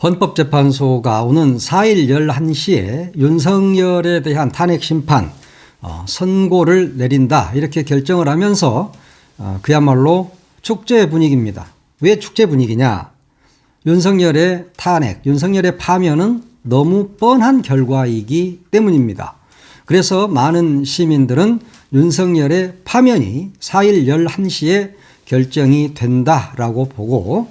헌법재판소가 오는 4일 11시에 윤석열에 대한 탄핵 심판 선고를 내린다 이렇게 결정을 하면서 그야말로 축제 분위기입니다. 왜 축제 분위기냐? 윤석열의 탄핵, 윤석열의 파면은 너무 뻔한 결과이기 때문입니다. 그래서 많은 시민들은 윤석열의 파면이 4일 11시에 결정이 된다라고 보고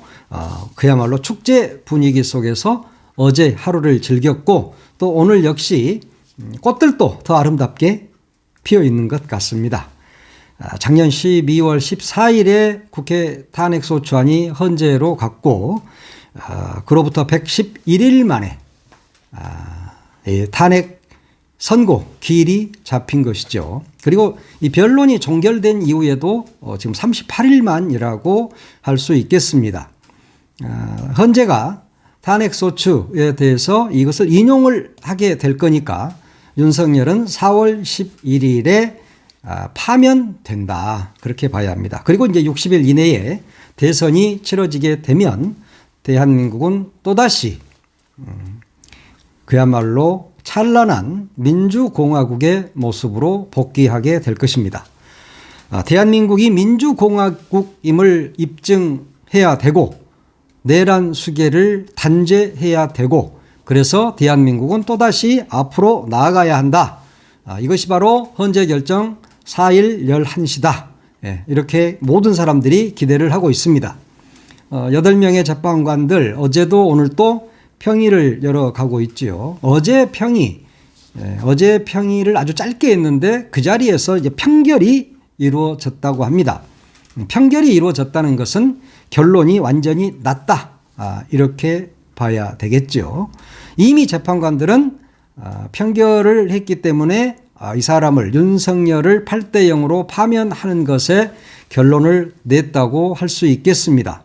그야말로 축제 분위기 속에서 어제 하루를 즐겼고 또 오늘 역시 꽃들도 더 아름답게 피어 있는 것 같습니다. 작년 12월 14일에 국회 탄핵소추안이 헌재로 갔고 그로부터 111일 만에 탄핵 선고 기일이 잡힌 것이죠. 그리고 이 변론이 종결된 이후에도 지금 38일만이라고 할 수 있겠습니다. 헌재가 탄핵소추에 대해서 이것을 인용을 하게 될 거니까 윤석열은 4월 11일에 파면된다. 그렇게 봐야 합니다. 그리고 이제 60일 이내에 대선이 치러지게 되면 대한민국은 또다시 그야말로 찬란한 민주공화국의 모습으로 복귀하게 될 것입니다. 대한민국이 민주공화국임을 입증해야 되고 내란 수계를 단죄해야 되고 그래서 대한민국은 또다시 앞으로 나아가야 한다. 이것이 바로 헌재 결정 4일 11시다. 이렇게 모든 사람들이 기대를 하고 있습니다. 8명의 재판관들 어제도 오늘 또 평의를 열어가고 있지요. 어제 평의를 아주 짧게 했는데 그 자리에서 이제 판결이 이루어졌다고 합니다. 판결이 이루어졌다는 것은 결론이 완전히 났다. 이렇게 봐야 되겠죠. 이미 재판관들은 판결을 했기 때문에 이 사람을 윤석열을 8대 0으로 파면하는 것에 결론을 냈다고 할 수 있겠습니다.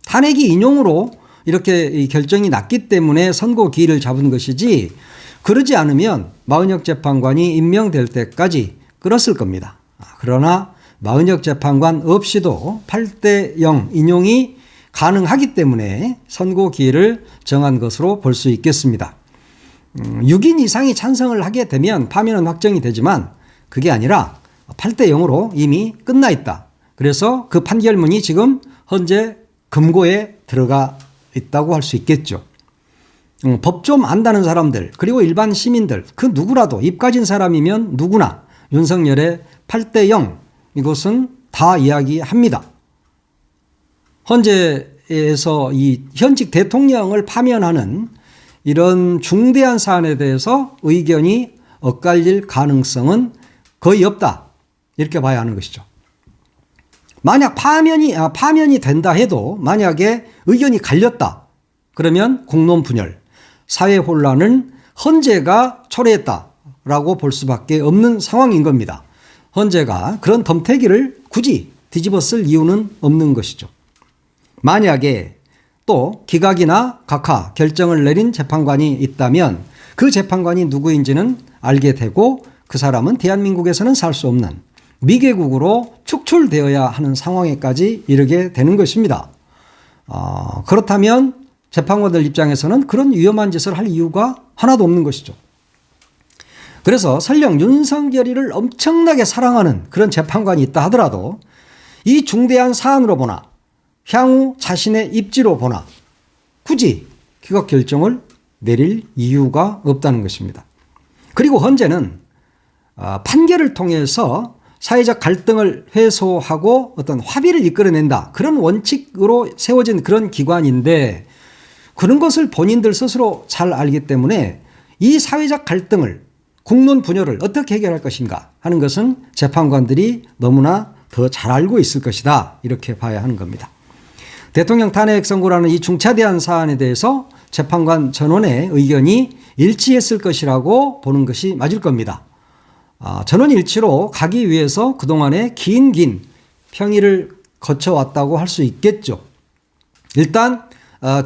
탄핵이 인용으로 이렇게 결정이 났기 때문에 선고 기일을 잡은 것이지 그러지 않으면 마은혁 재판관이 임명될 때까지 끌었을 겁니다. 그러나 마은혁 재판관 없이도 8대 0 인용이 가능하기 때문에 선고 기일을 정한 것으로 볼 수 있겠습니다. 6인 이상이 찬성을 하게 되면 파면은 확정이 되지만 그게 아니라 8대 0으로 이미 끝나 있다. 그래서 그 판결문이 지금 현재 금고에 들어가 있다고 할 수 있겠죠. 법 좀 안다는 사람들 그리고 일반 시민들 그 누구라도 입 가진 사람이면 누구나 윤석열의 8대 0 이것은 다 이야기합니다. 헌재에서 이 현직 대통령을 파면하는 이런 중대한 사안에 대해서 의견이 엇갈릴 가능성은 거의 없다. 이렇게 봐야 하는 것이죠. 만약 파면이 된다 해도 만약에 의견이 갈렸다. 그러면 공론 분열, 사회 혼란은 헌재가 초래했다라고 볼 수밖에 없는 상황인 겁니다. 헌재가 그런 덤태기를 굳이 뒤집어 쓸 이유는 없는 것이죠. 만약에 또 기각이나 각하 결정을 내린 재판관이 있다면 그 재판관이 누구인지는 알게 되고 그 사람은 대한민국에서는 살 수 없는 미개국으로 축출되어야 하는 상황에까지 이르게 되는 것입니다. 그렇다면 재판관들 입장에서는 그런 위험한 짓을 할 이유가 하나도 없는 것이죠. 그래서 설령 윤석열이를 엄청나게 사랑하는 그런 재판관이 있다 하더라도 이 중대한 사안으로 보나 향후 자신의 입지로 보나 굳이 기각 결정을 내릴 이유가 없다는 것입니다. 그리고 헌재는 판결을 통해서 사회적 갈등을 해소하고 어떤 합의를 이끌어낸다. 그런 원칙으로 세워진 그런 기관인데 그런 것을 본인들 스스로 잘 알기 때문에 이 사회적 갈등을 국론 분열을 어떻게 해결할 것인가 하는 것은 재판관들이 너무나 더 잘 알고 있을 것이다. 이렇게 봐야 하는 겁니다. 대통령 탄핵 선고라는 이 중차대한 사안에 대해서 재판관 전원의 의견이 일치했을 것이라고 보는 것이 맞을 겁니다. 전원 일치로 가기 위해서 그동안에 긴 평의를 거쳐왔다고 할 수 있겠죠. 일단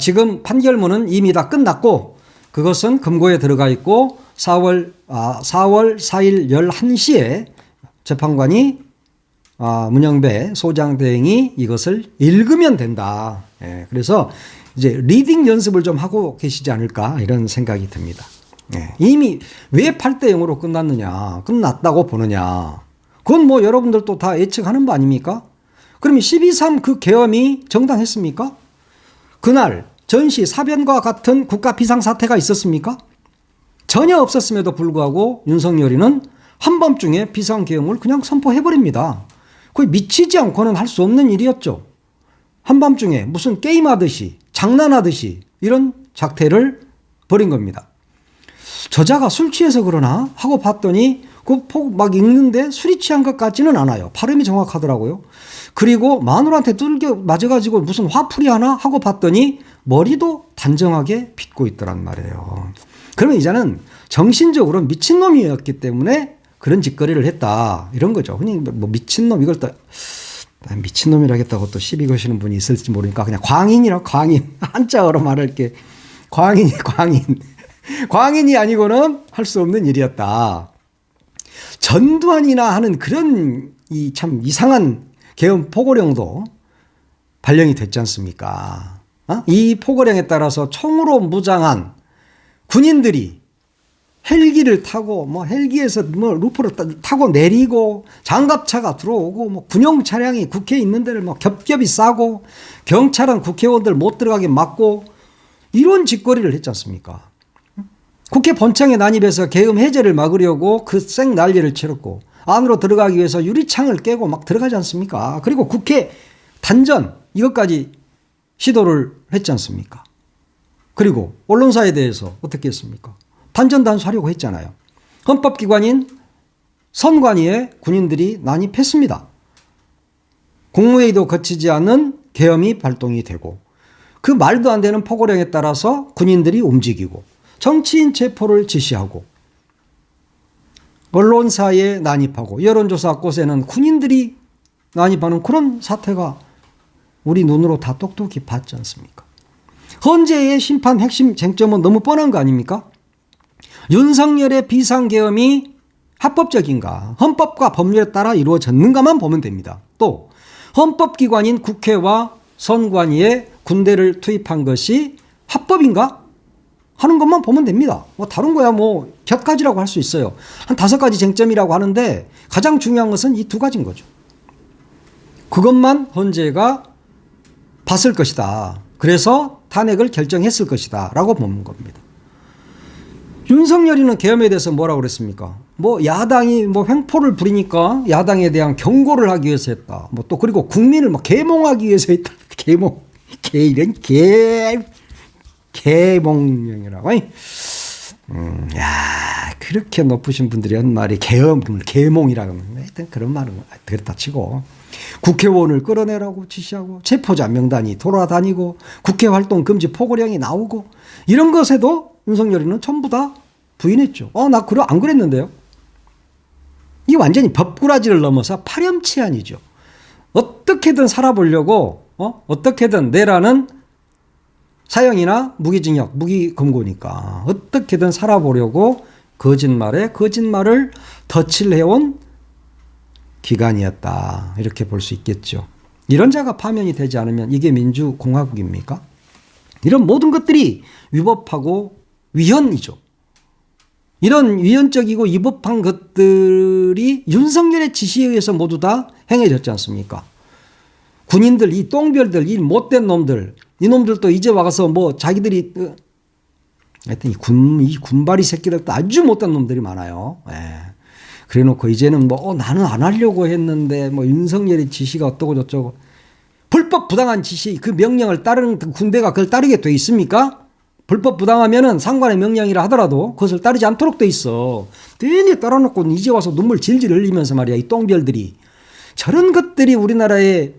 지금 판결문은 이미 다 끝났고 그것은 금고에 들어가 있고 4월 4일 11시에 재판관이 문영배 소장대행이 이것을 읽으면 된다. 그래서 이제 리딩 연습을 좀 하고 계시지 않을까 이런 생각이 듭니다. 예. 이미 왜 8대 0으로 끝났느냐, 끝났다고 보느냐. 그건 뭐 여러분들도 다 예측하는 바 아닙니까? 그러면 12.3 그 계엄이 정당했습니까? 그날 전시 사변과 같은 국가 비상사태가 있었습니까? 전혀 없었음에도 불구하고 윤석열이는 한밤중에 비상계엄을 그냥 선포해버립니다. 거의 미치지 않고는 할 수 없는 일이었죠. 한밤중에 무슨 게임하듯이 장난하듯이 이런 작태를 벌인 겁니다. 저자가 술 취해서 그러나 하고 봤더니 그 폭 막 읽는데 술이 취한 것 같지는 않아요. 발음이 정확하더라고요. 그리고 마누라한테 뚫겨 맞아가지고 무슨 화풀이 하나 하고 봤더니 머리도 단정하게 빗고 있더란 말이에요. 그러면 이제는 정신적으로 미친놈이었기 때문에 그런 짓거리를 했다 이런 거죠. 흔히 뭐 미친놈 이걸 또 미친놈이라겠다고 또 시비 거시는 분이 있을지 모르니까 그냥 광인이라고 광인 한자어로 말할게. 광인이 광인. 광인이 아니고는 할 수 없는 일이었다. 전두환이나 하는 그런 이 참 이상한 계엄 포고령도 발령이 됐지 않습니까? 이 포고령에 따라서 총으로 무장한 군인들이 헬기를 타고 뭐 헬기에서 뭐 루프를 타고 내리고 장갑차가 들어오고 뭐 군용 차량이 국회에 있는 데를 뭐 겹겹이 싸고 경찰은 국회의원들 못 들어가게 막고 이런 짓거리를 했지 않습니까? 국회 본청에 난입해서 계엄 해제를 막으려고 그 생 난리를 치렀고 안으로 들어가기 위해서 유리창을 깨고 막 들어가지 않습니까? 그리고 국회 단전 이것까지 시도를 했지 않습니까? 그리고 언론사에 대해서 어떻게 했습니까? 단전 단수하려고 했잖아요. 헌법기관인 선관위에 군인들이 난입했습니다. 국무회의도 거치지 않은 계엄이 발동이 되고 그 말도 안 되는 포고령에 따라서 군인들이 움직이고 정치인 체포를 지시하고 언론사에 난입하고 여론조사 곳에는 군인들이 난입하는 그런 사태가 우리 눈으로 다 똑똑히 봤지 않습니까? 헌재의 심판 핵심 쟁점은 너무 뻔한 거 아닙니까? 윤석열의 비상계엄이 합법적인가, 헌법과 법률에 따라 이루어졌는가만 보면 됩니다. 또 헌법기관인 국회와 선관위에 군대를 투입한 것이 합법인가 하는 것만 보면 됩니다. 뭐 다른 거야 뭐 곁가지라고 할 수 있어요. 한 5가지 쟁점이라고 하는데 가장 중요한 것은 이 2가지인 거죠. 그것만 헌재가 봤을 것이다. 그래서 탄핵을 결정했을 것이다 라고 보는 겁니다. 윤석열이는 계엄에 대해서 뭐라고 그랬습니까? 뭐 야당이 뭐 횡포를 부리니까 야당에 대한 경고를 하기 위해서 했다. 뭐 또 그리고 국민을 뭐 계몽하기 위해서 했다. 계몽. 이런 계몽령이라고. 야, 그렇게 높으신 분들이 한 말이 계몽이라고 하는 하여튼 그런 말은 그렇다 치고 국회의원을 끌어내라고 지시하고 체포자 명단이 돌아다니고 국회 활동 금지 포고령이 나오고 이런 것에도 윤석열이는 전부 다 부인했죠. 나 안 그랬는데요. 이 완전히 법꾸라지를 넘어서 파렴치한이죠. 어떻게든 살아보려고 어떻게든 내라는 사형이나 무기징역, 무기금고니까 어떻게든 살아보려고 거짓말을 덧칠 해온 기간이었다. 이렇게 볼 수 있겠죠. 이런 자가 파면이 되지 않으면 이게 민주공화국입니까? 이런 모든 것들이 위법하고 위헌이죠. 이런 위헌적이고 위법한 것들이 윤석열의 지시에 의해서 모두 다 행해졌지 않습니까? 군인들, 이 똥별들, 이 못된 놈들, 이놈들도 이제 와서 뭐 자기들이 하여튼 이 군바리 새끼들도 아주 못된 놈들이 많아요. 예. 그래 놓고 이제는 뭐 나는 안 하려고 했는데 뭐 윤석열의 지시가 어떠고 저쩌고 불법 부당한 지시 그 명령을 따르는 그 군대가 그걸 따르게 돼 있습니까? 불법 부당하면은 상관의 명령이라 하더라도 그것을 따르지 않도록 돼 있어. 괜히 따라놓고 이제 와서 눈물 질질 흘리면서 말이야. 이 똥별들이. 저런 것들이 우리나라에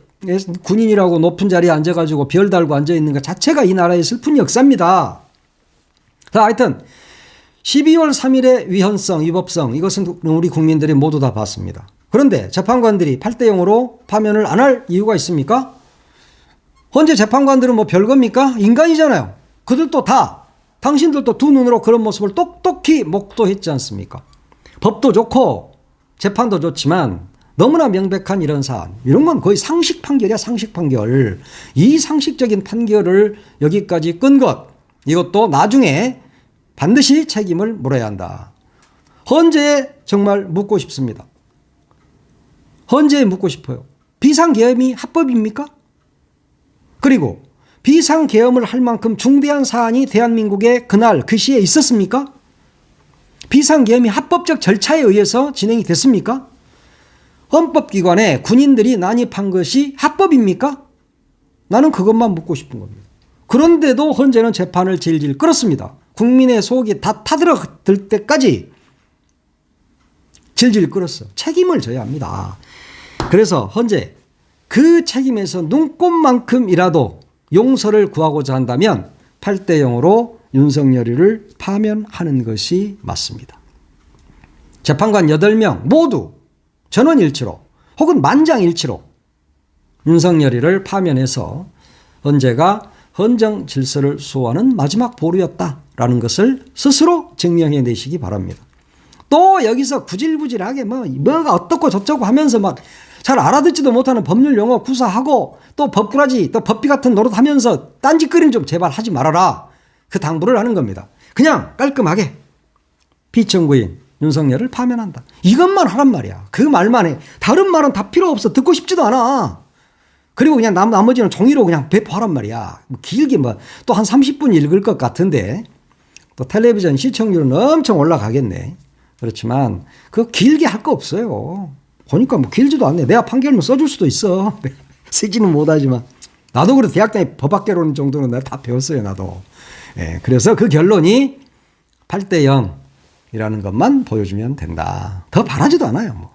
군인이라고 높은 자리에 앉아가지고 별 달고 앉아있는 것 자체가 이 나라의 슬픈 역사입니다. 자, 하여튼 12월 3일의 위헌성, 위법성 이것은 우리 국민들이 모두 다 봤습니다. 그런데 재판관들이 8대 0으로 파면을 안 할 이유가 있습니까? 헌재 재판관들은 뭐 별겁니까? 인간이잖아요. 그들도 다 당신들도 두 눈으로 그런 모습을 똑똑히 목도했지 않습니까? 법도 좋고 재판도 좋지만 너무나 명백한 이런 사안, 이런 건 거의 상식 판결이야, 상식 판결. 이 상식적인 판결을 여기까지 끈 것, 이것도 나중에 반드시 책임을 물어야 한다. 헌재에 정말 묻고 싶습니다. 헌재에 묻고 싶어요. 비상계엄이 합법입니까? 그리고 비상계엄을 할 만큼 중대한 사안이 대한민국에 그날 그 시에 있었습니까? 비상계엄이 합법적 절차에 의해서 진행이 됐습니까? 헌법기관에 군인들이 난입한 것이 합법입니까? 나는 그것만 묻고 싶은 겁니다. 그런데도 헌재는 재판을 질질 끌었습니다. 국민의 속이 다 타들어들 때까지 질질 끌었어. 책임을 져야 합니다. 그래서 헌재 그 책임에서 눈꼽만큼이라도 용서를 구하고자 한다면 8대 0으로 윤석열이를 파면하는 것이 맞습니다. 재판관 8명 모두 전원일치로 혹은 만장일치로 윤석열이를 파면해서 헌재가 헌정 질서를 수호하는 마지막 보루였다라는 것을 스스로 증명해 내시기 바랍니다. 또 여기서 구질구질하게 뭐가 어떻고 저쩌고 하면서 막 잘 알아듣지도 못하는 법률 용어 구사하고 또 법꾸라지 또 법비 같은 노릇하면서 딴짓거리는 좀 제발 하지 말아라. 그 당부를 하는 겁니다. 그냥 깔끔하게 피청구인 윤석열을 파면한다. 이것만 하란 말이야. 그 말만 해. 다른 말은 다 필요 없어. 듣고 싶지도 않아. 그리고 그냥 나머지는 종이로 그냥 배포하란 말이야. 길게 또 한 30분 읽을 것 같은데 또 텔레비전 시청률은 엄청 올라가겠네. 그렇지만 그거 길게 할 거 없어요. 보니까 길지도 않네. 내가 판결문 써줄 수도 있어. 쓰지는 못하지만 나도 그래도 대학교에 법학개론 정도는 내가 다 배웠어요. 나도. 예, 그래서 그 결론이 8대 0이라는 것만 보여주면 된다. 더 바라지도 않아요.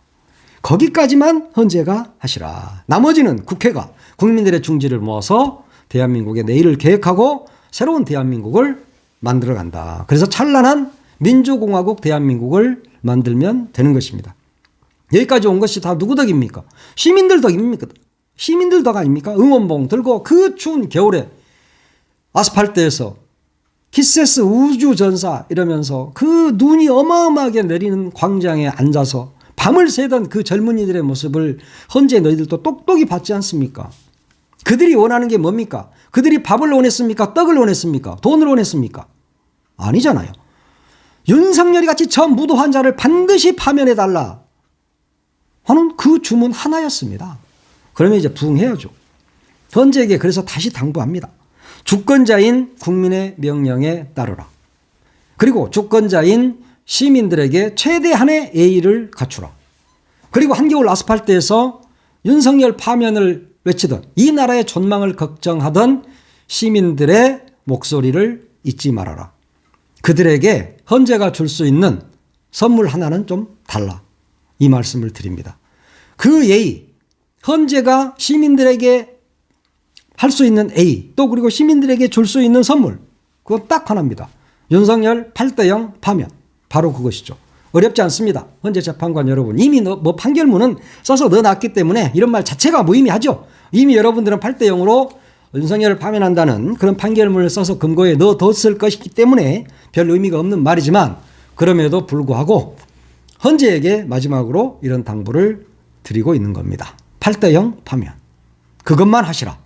거기까지만 헌재가 하시라. 나머지는 국회가 국민들의 중지를 모아서 대한민국의 내일을 계획하고 새로운 대한민국을 만들어간다. 그래서 찬란한 민주공화국 대한민국을 만들면 되는 것입니다. 여기까지 온 것이 다 누구 덕입니까? 시민들 덕입니까? 시민들 덕 아닙니까? 응원봉 들고 그 추운 겨울에 아스팔트에서 키세스 우주전사 이러면서 그 눈이 어마어마하게 내리는 광장에 앉아서 밤을 새던 그 젊은이들의 모습을 헌재 너희들도 똑똑히 봤지 않습니까? 그들이 원하는 게 뭡니까? 그들이 밥을 원했습니까? 떡을 원했습니까? 돈을 원했습니까? 아니잖아요. 윤석열이 같이 저 무도한 자를 반드시 파면해달라 하는 그 주문 하나였습니다. 그러면 이제 부응해야죠. 헌재에게 그래서 다시 당부합니다. 주권자인 국민의 명령에 따르라. 그리고 주권자인 시민들에게 최대한의 예의를 갖추라. 그리고 한겨울 아스팔트에서 윤석열 파면을 외치던 이 나라의 존망을 걱정하던 시민들의 목소리를 잊지 말아라. 그들에게 헌재가 줄 수 있는 선물 하나는 좀 달라. 이 말씀을 드립니다. 그 예의, 헌재가 시민들에게 할 수 있는 예의, 또 그리고 시민들에게 줄 수 있는 선물, 그건 딱 하나입니다. 윤석열 8대 0 파면. 바로 그것이죠. 어렵지 않습니다. 헌재 재판관 여러분. 이미 판결문은 써서 넣어놨기 때문에 이런 말 자체가 무의미하죠. 이미 여러분들은 8대 0으로 윤석열을 파면한다는 그런 판결문을 써서 금고에 넣어뒀을 것이기 때문에 별 의미가 없는 말이지만 그럼에도 불구하고 헌재에게 마지막으로 이런 당부를 드리고 있는 겁니다. 8대 0 파면. 그것만 하시라.